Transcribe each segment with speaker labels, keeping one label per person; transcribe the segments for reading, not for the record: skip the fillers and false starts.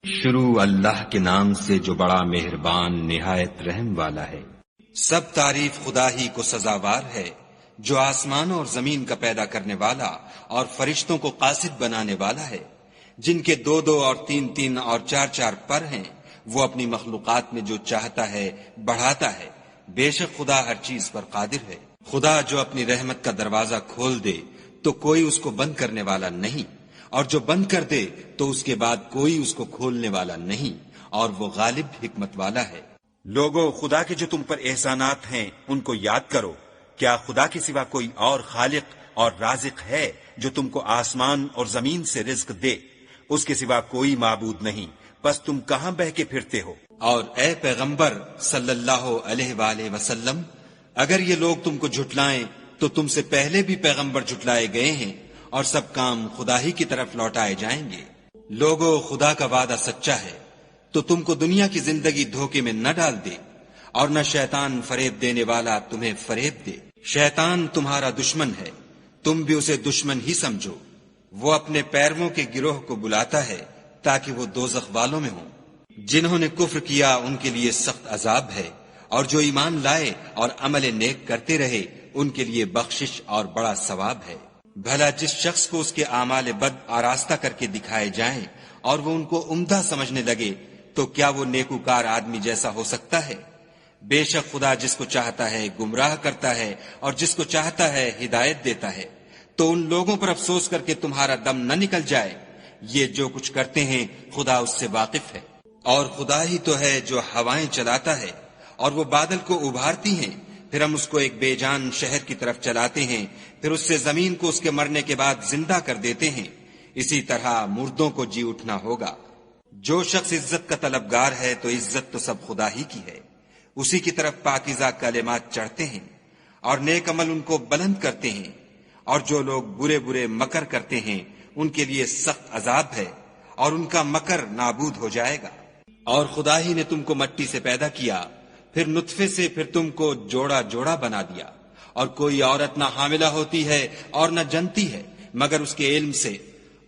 Speaker 1: شروع اللہ کے نام سے جو بڑا مہربان نہایت رحم والا ہے۔ سب تعریف خدا ہی کو سزاوار ہے جو آسمانوں اور زمین کا پیدا کرنے والا اور فرشتوں کو قاصد بنانے والا ہے، جن کے 2 اور 3 اور 4 پر ہیں۔ وہ اپنی مخلوقات میں جو چاہتا ہے بڑھاتا ہے، بے شک خدا ہر چیز پر قادر ہے۔ خدا جو اپنی رحمت کا دروازہ کھول دے تو کوئی اس کو بند کرنے والا نہیں، اور جو بند کر دے تو اس کے بعد کوئی اس کو کھولنے والا نہیں، اور وہ غالب حکمت والا ہے۔
Speaker 2: لوگو، خدا کے جو تم پر احسانات ہیں ان کو یاد کرو۔ کیا خدا کے سوا کوئی اور خالق اور رازق ہے جو تم کو آسمان اور زمین سے رزق دے؟ اس کے سوا کوئی معبود نہیں، بس تم کہاں بہ کے پھرتے ہو؟
Speaker 1: اور اے پیغمبر صلی اللہ علیہ وآلہ وسلم، اگر یہ لوگ تم کو جھٹلائیں تو تم سے پہلے بھی پیغمبر جھٹلائے گئے ہیں، اور سب کام خدا ہی کی طرف لوٹائے جائیں گے۔ لوگو، خدا کا وعدہ سچا ہے، تو تم کو دنیا کی زندگی دھوکے میں نہ ڈال دے، اور نہ شیطان فریب دینے والا تمہیں فریب دے۔ شیطان تمہارا دشمن ہے، تم بھی اسے دشمن ہی سمجھو۔ وہ اپنے پیرووں کے گروہ کو بلاتا ہے تاکہ وہ دوزخ والوں میں ہوں۔ جنہوں نے کفر کیا ان کے لیے سخت عذاب ہے، اور جو ایمان لائے اور عمل نیک کرتے رہے ان کے لیے بخشش اور بڑا ثواب ہے۔ بھلا جس شخص کو اس کے اعمال بد آراستہ کر کے دکھائے جائیں اور وہ ان کو عمدہ سمجھنے لگے تو کیا وہ نیکوکار آدمی جیسا ہو سکتا ہے؟ بے شک خدا جس کو چاہتا ہے گمراہ کرتا ہے اور جس کو چاہتا ہے ہدایت دیتا ہے۔ تو ان لوگوں پر افسوس کر کے تمہارا دم نہ نکل جائے، یہ جو کچھ کرتے ہیں خدا اس سے واقف ہے۔ اور خدا ہی تو ہے جو ہوائیں چلاتا ہے اور وہ بادل کو ابھارتی ہیں، پھر ہم اس کو ایک بے جان شہر کی طرف چلاتے ہیں، پھر اس سے زمین کو اس کے مرنے کے بعد زندہ کر دیتے ہیں۔ اسی طرح مردوں کو جی اٹھنا ہوگا۔ جو شخص عزت کا طلبگار ہے تو عزت تو سب خدا ہی کی ہے، اسی کی طرف پاکیزہ کلمات چڑھتے ہیں اور نیک عمل ان کو بلند کرتے ہیں۔ اور جو لوگ برے برے مکر کرتے ہیں ان کے لیے سخت عذاب ہے، اور ان کا مکر نابود ہو جائے گا۔ اور خدا ہی نے تم کو مٹی سے پیدا کیا، پھر نطفے سے، پھر تم کو جوڑا جوڑا بنا دیا، اور کوئی عورت نہ حاملہ ہوتی ہے اور نہ جنتی ہے مگر اس کے علم سے،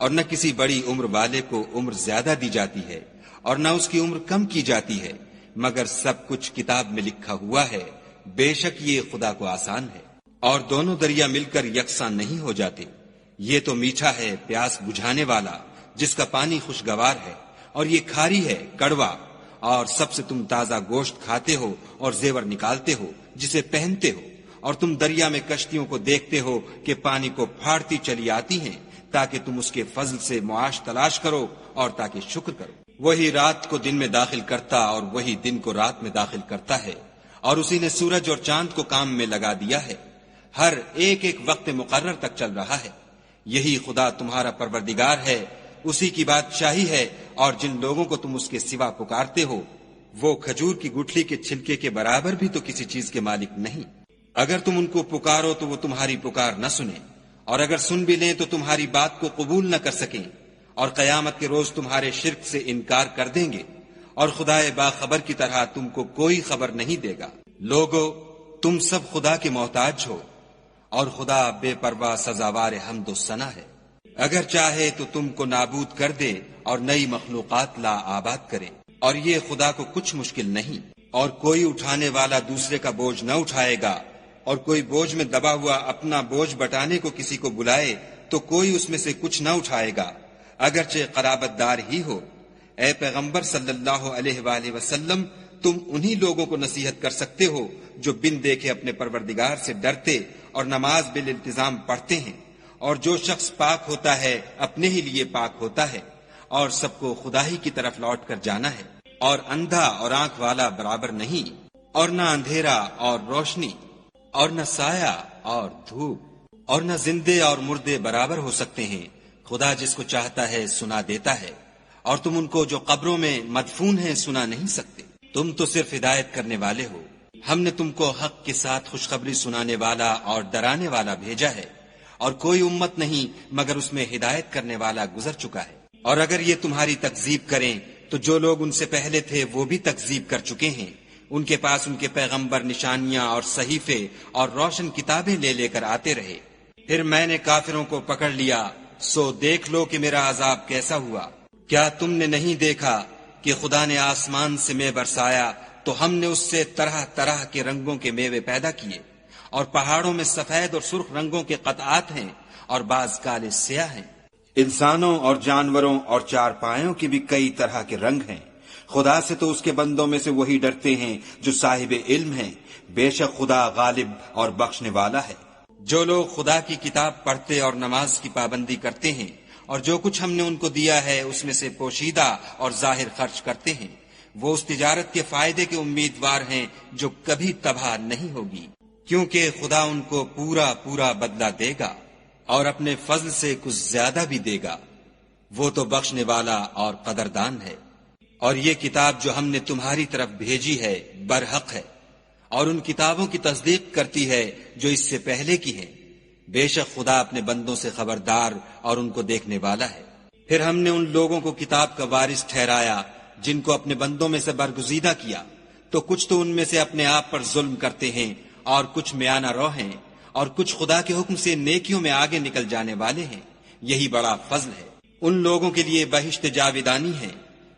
Speaker 1: اور نہ کسی بڑی عمر والے کو عمر زیادہ دی جاتی ہے اور نہ اس کی عمر کم کی جاتی ہے، مگر سب کچھ کتاب میں لکھا ہوا ہے۔ بے شک یہ خدا کو آسان ہے۔ اور دونوں دریا مل کر یکساں نہیں ہو جاتے۔ یہ تو میٹھا ہے پیاس بجھانے والا، جس کا پانی خوشگوار ہے، اور یہ کھاری ہے کڑوا۔ اور سب سے تم تازہ گوشت کھاتے ہو اور زیور نکالتے ہو جسے پہنتے ہو، اور تم دریا میں کشتیوں کو دیکھتے ہو کہ پانی کو پھاڑتی چلی آتی ہیں تاکہ تم اس کے فضل سے معاش تلاش کرو اور تاکہ شکر کرو۔ وہی رات کو دن میں داخل کرتا اور وہی دن کو رات میں داخل کرتا ہے، اور اسی نے سورج اور چاند کو کام میں لگا دیا ہے، ہر ایک ایک وقت مقرر تک چل رہا ہے۔ یہی خدا تمہارا پروردگار ہے، اسی کی بادشاہی ہے، اور جن لوگوں کو تم اس کے سوا پکارتے ہو وہ کھجور کی گٹھلی کے چھلکے کے برابر بھی تو کسی چیز کے مالک نہیں۔ اگر تم ان کو پکارو تو وہ تمہاری پکار نہ سنیں، اور اگر سن بھی لیں تو تمہاری بات کو قبول نہ کر سکیں، اور قیامت کے روز تمہارے شرک سے انکار کر دیں گے، اور خدائے باخبر کی طرح تم کو کوئی خبر نہیں دے گا۔ لوگو، تم سب خدا کے محتاج ہو، اور خدا بے پرواہ سزاوار حمد و ثنا ہے۔ اگر چاہے تو تم کو نابود کر دے اور نئی مخلوقات لا آباد کرے، اور یہ خدا کو کچھ مشکل نہیں۔ اور کوئی اٹھانے والا دوسرے کا بوجھ نہ اٹھائے گا، اور کوئی بوجھ میں دبا ہوا اپنا بوجھ بٹانے کو کسی کو بلائے تو کوئی اس میں سے کچھ نہ اٹھائے گا، اگرچہ قرابت دار ہی ہو۔ اے پیغمبر صلی اللہ علیہ وآلہ وسلم، تم انہی لوگوں کو نصیحت کر سکتے ہو جو بن دیکھے اپنے پروردگار سے ڈرتے اور نماز بالالتزام پڑھتے ہیں۔ اور جو شخص پاک ہوتا ہے اپنے ہی لیے پاک ہوتا ہے، اور سب کو خدا ہی کی طرف لوٹ کر جانا ہے۔ اور اندھا اور آنکھ والا برابر نہیں، اور نہ اندھیرا اور روشنی، اور نہ سایہ اور دھوپ، اور نہ زندے اور مردے برابر ہو سکتے ہیں۔ خدا جس کو چاہتا ہے سنا دیتا ہے، اور تم ان کو جو قبروں میں مدفون ہیں سنا نہیں سکتے۔ تم تو صرف ہدایت کرنے والے ہو۔ ہم نے تم کو حق کے ساتھ خوشخبری سنانے والا اور ڈرانے والا بھیجا ہے، اور کوئی امت نہیں مگر اس میں ہدایت کرنے والا گزر چکا ہے۔ اور اگر یہ تمہاری تکذیب کریں تو جو لوگ ان سے پہلے تھے وہ بھی تکذیب کر چکے ہیں۔ ان کے پاس ان کے پیغمبر نشانیاں اور صحیفے اور روشن کتابیں لے لے کر آتے رہے، پھر میں نے کافروں کو پکڑ لیا، سو دیکھ لو کہ میرا عذاب کیسا ہوا۔ کیا تم نے نہیں دیکھا کہ خدا نے آسمان سے مے برسایا تو ہم نے اس سے طرح طرح کے رنگوں کے میوے پیدا کیے، اور پہاڑوں میں سفید اور سرخ رنگوں کے قطعات ہیں اور بعض کالے سیاہ ہیں۔
Speaker 2: انسانوں اور جانوروں اور چار پایوں کے بھی کئی طرح کے رنگ ہیں۔ خدا سے تو اس کے بندوں میں سے وہی ڈرتے ہیں جو صاحب علم ہیں، بے شک خدا غالب اور بخشنے والا ہے۔
Speaker 1: جو لوگ خدا کی کتاب پڑھتے اور نماز کی پابندی کرتے ہیں اور جو کچھ ہم نے ان کو دیا ہے اس میں سے پوشیدہ اور ظاہر خرچ کرتے ہیں، وہ اس تجارت کے فائدے کے امیدوار ہیں جو کبھی تباہ نہیں ہوگی، کیونکہ خدا ان کو پورا پورا بدلہ دے گا اور اپنے فضل سے کچھ زیادہ بھی دے گا، وہ تو بخشنے والا اور قدردان ہے۔ اور یہ کتاب جو ہم نے تمہاری طرف بھیجی ہے برحق ہے، اور ان کتابوں کی تصدیق کرتی ہے جو اس سے پہلے کی ہے۔ بے شک خدا اپنے بندوں سے خبردار اور ان کو دیکھنے والا ہے۔ پھر ہم نے ان لوگوں کو کتاب کا وارث ٹھہرایا جن کو اپنے بندوں میں سے برگزیدہ کیا، تو کچھ تو ان میں سے اپنے آپ پر ظلم کرتے ہیں اور کچھ میانہ رو ہیں، اور کچھ خدا کے حکم سے نیکیوں میں آگے نکل جانے والے ہیں۔ یہی بڑا فضل ہے۔ ان لوگوں کے لیے بہشت جاویدانی ہے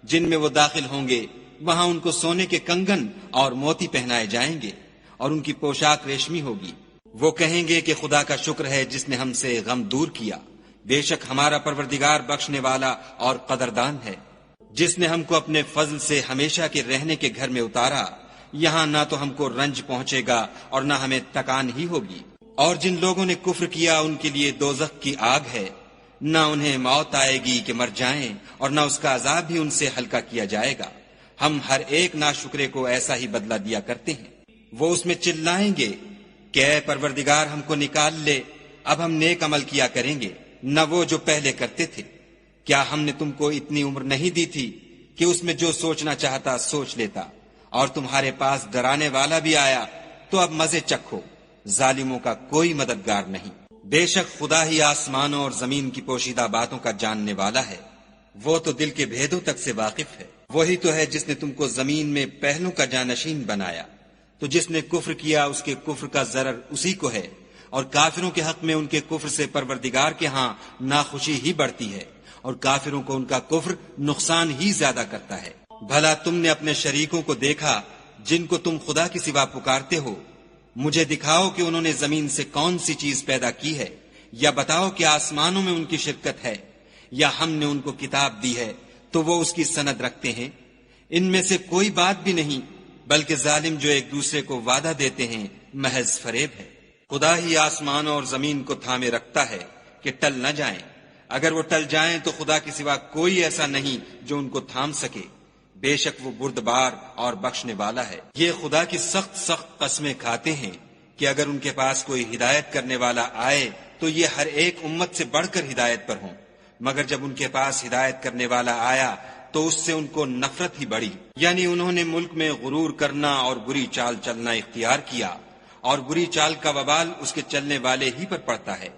Speaker 1: جن میں وہ داخل ہوں گے، وہاں ان کو سونے کے کنگن اور موتی پہنائے جائیں گے اور ان کی پوشاک ریشمی ہوگی۔ وہ کہیں گے کہ خدا کا شکر ہے جس نے ہم سے غم دور کیا، بے شک ہمارا پروردگار بخشنے والا اور قدردان ہے، جس نے ہم کو اپنے فضل سے ہمیشہ کے رہنے کے گھر میں اتارا، یہاں نہ تو ہم کو رنج پہنچے گا اور نہ ہمیں تکان ہی ہوگی۔ اور جن لوگوں نے کفر کیا ان کے لیے دوزخ کی آگ ہے، نہ انہیں موت آئے گی کہ مر جائیں اور نہ اس کا عذاب بھی ان سے ہلکا کیا جائے گا۔ ہم ہر ایک ناشکرے کو ایسا ہی بدلہ دیا کرتے ہیں۔ وہ اس میں چلائیں گے کہ اے پروردگار ہم کو نکال لے، اب ہم نیک عمل کیا کریں گے، نہ وہ جو پہلے کرتے تھے۔ کیا ہم نے تم کو اتنی عمر نہیں دی تھی کہ اس میں جو سوچنا چاہتا سوچ لیتا، اور تمہارے پاس ڈرانے والا بھی آیا تو اب مزے چکھو، ظالموں کا کوئی مددگار نہیں۔ بے شک خدا ہی آسمانوں اور زمین کی پوشیدہ باتوں کا جاننے والا ہے، وہ تو دل کے بھیدوں تک سے واقف ہے۔ وہی تو ہے جس نے تم کو زمین میں پہلوں کا جانشین بنایا، تو جس نے کفر کیا اس کے کفر کا ضرر اسی کو ہے، اور کافروں کے حق میں ان کے کفر سے پروردگار کے ہاں ناخوشی ہی بڑھتی ہے، اور کافروں کو ان کا کفر نقصان ہی زیادہ کرتا ہے۔ بھلا تم نے اپنے شریکوں کو دیکھا جن کو تم خدا کے سوا پکارتے ہو؟ مجھے دکھاؤ کہ انہوں نے زمین سے کون سی چیز پیدا کی ہے، یا بتاؤ کہ آسمانوں میں ان کی شرکت ہے، یا ہم نے ان کو کتاب دی ہے تو وہ اس کی سند رکھتے ہیں۔ ان میں سے کوئی بات بھی نہیں، بلکہ ظالم جو ایک دوسرے کو وعدہ دیتے ہیں محض فریب ہے۔ خدا ہی آسمانوں اور زمین کو تھامے رکھتا ہے کہ ٹل نہ جائیں، اگر وہ ٹل جائیں تو خدا کے سوا کوئی ایسا نہیں جو ان کو تھام سکے، بے شک وہ بردبار اور بخشنے والا ہے۔ یہ خدا کی سخت سخت قسمیں کھاتے ہیں کہ اگر ان کے پاس کوئی ہدایت کرنے والا آئے تو یہ ہر ایک امت سے بڑھ کر ہدایت پر ہوں، مگر جب ان کے پاس ہدایت کرنے والا آیا تو اس سے ان کو نفرت ہی بڑھی، یعنی انہوں نے ملک میں غرور کرنا اور بری چال چلنا اختیار کیا، اور بری چال کا وبال اس کے چلنے والے ہی پر پڑتا ہے۔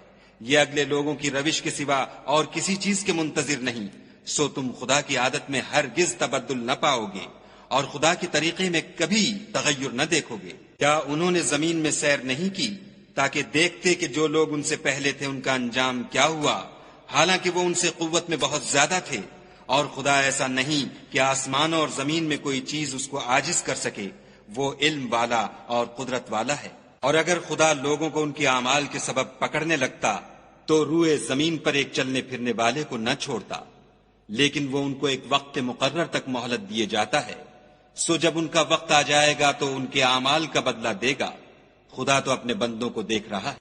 Speaker 1: یہ اگلے لوگوں کی روش کے سوا اور کسی چیز کے منتظر نہیں، سو تم خدا کی عادت میں ہرگز تبدل نہ پاؤ گے اور خدا کے طریقے میں کبھی تغیر نہ دیکھو گے۔ کیا انہوں نے زمین میں سیر نہیں کی تاکہ دیکھتے کہ جو لوگ ان سے پہلے تھے ان کا انجام کیا ہوا، حالانکہ وہ ان سے قوت میں بہت زیادہ تھے، اور خدا ایسا نہیں کہ آسمانوں اور زمین میں کوئی چیز اس کو عاجز کر سکے، وہ علم والا اور قدرت والا ہے۔ اور اگر خدا لوگوں کو ان کے اعمال کے سبب پکڑنے لگتا تو روئے زمین پر ایک چلنے پھرنے والے کو نہ چھوڑتا، لیکن وہ ان کو ایک وقت مقرر تک مہلت دیے جاتا ہے، سو جب ان کا وقت آ جائے گا تو ان کے اعمال کا بدلہ دے گا۔ خدا تو اپنے بندوں کو دیکھ رہا ہے۔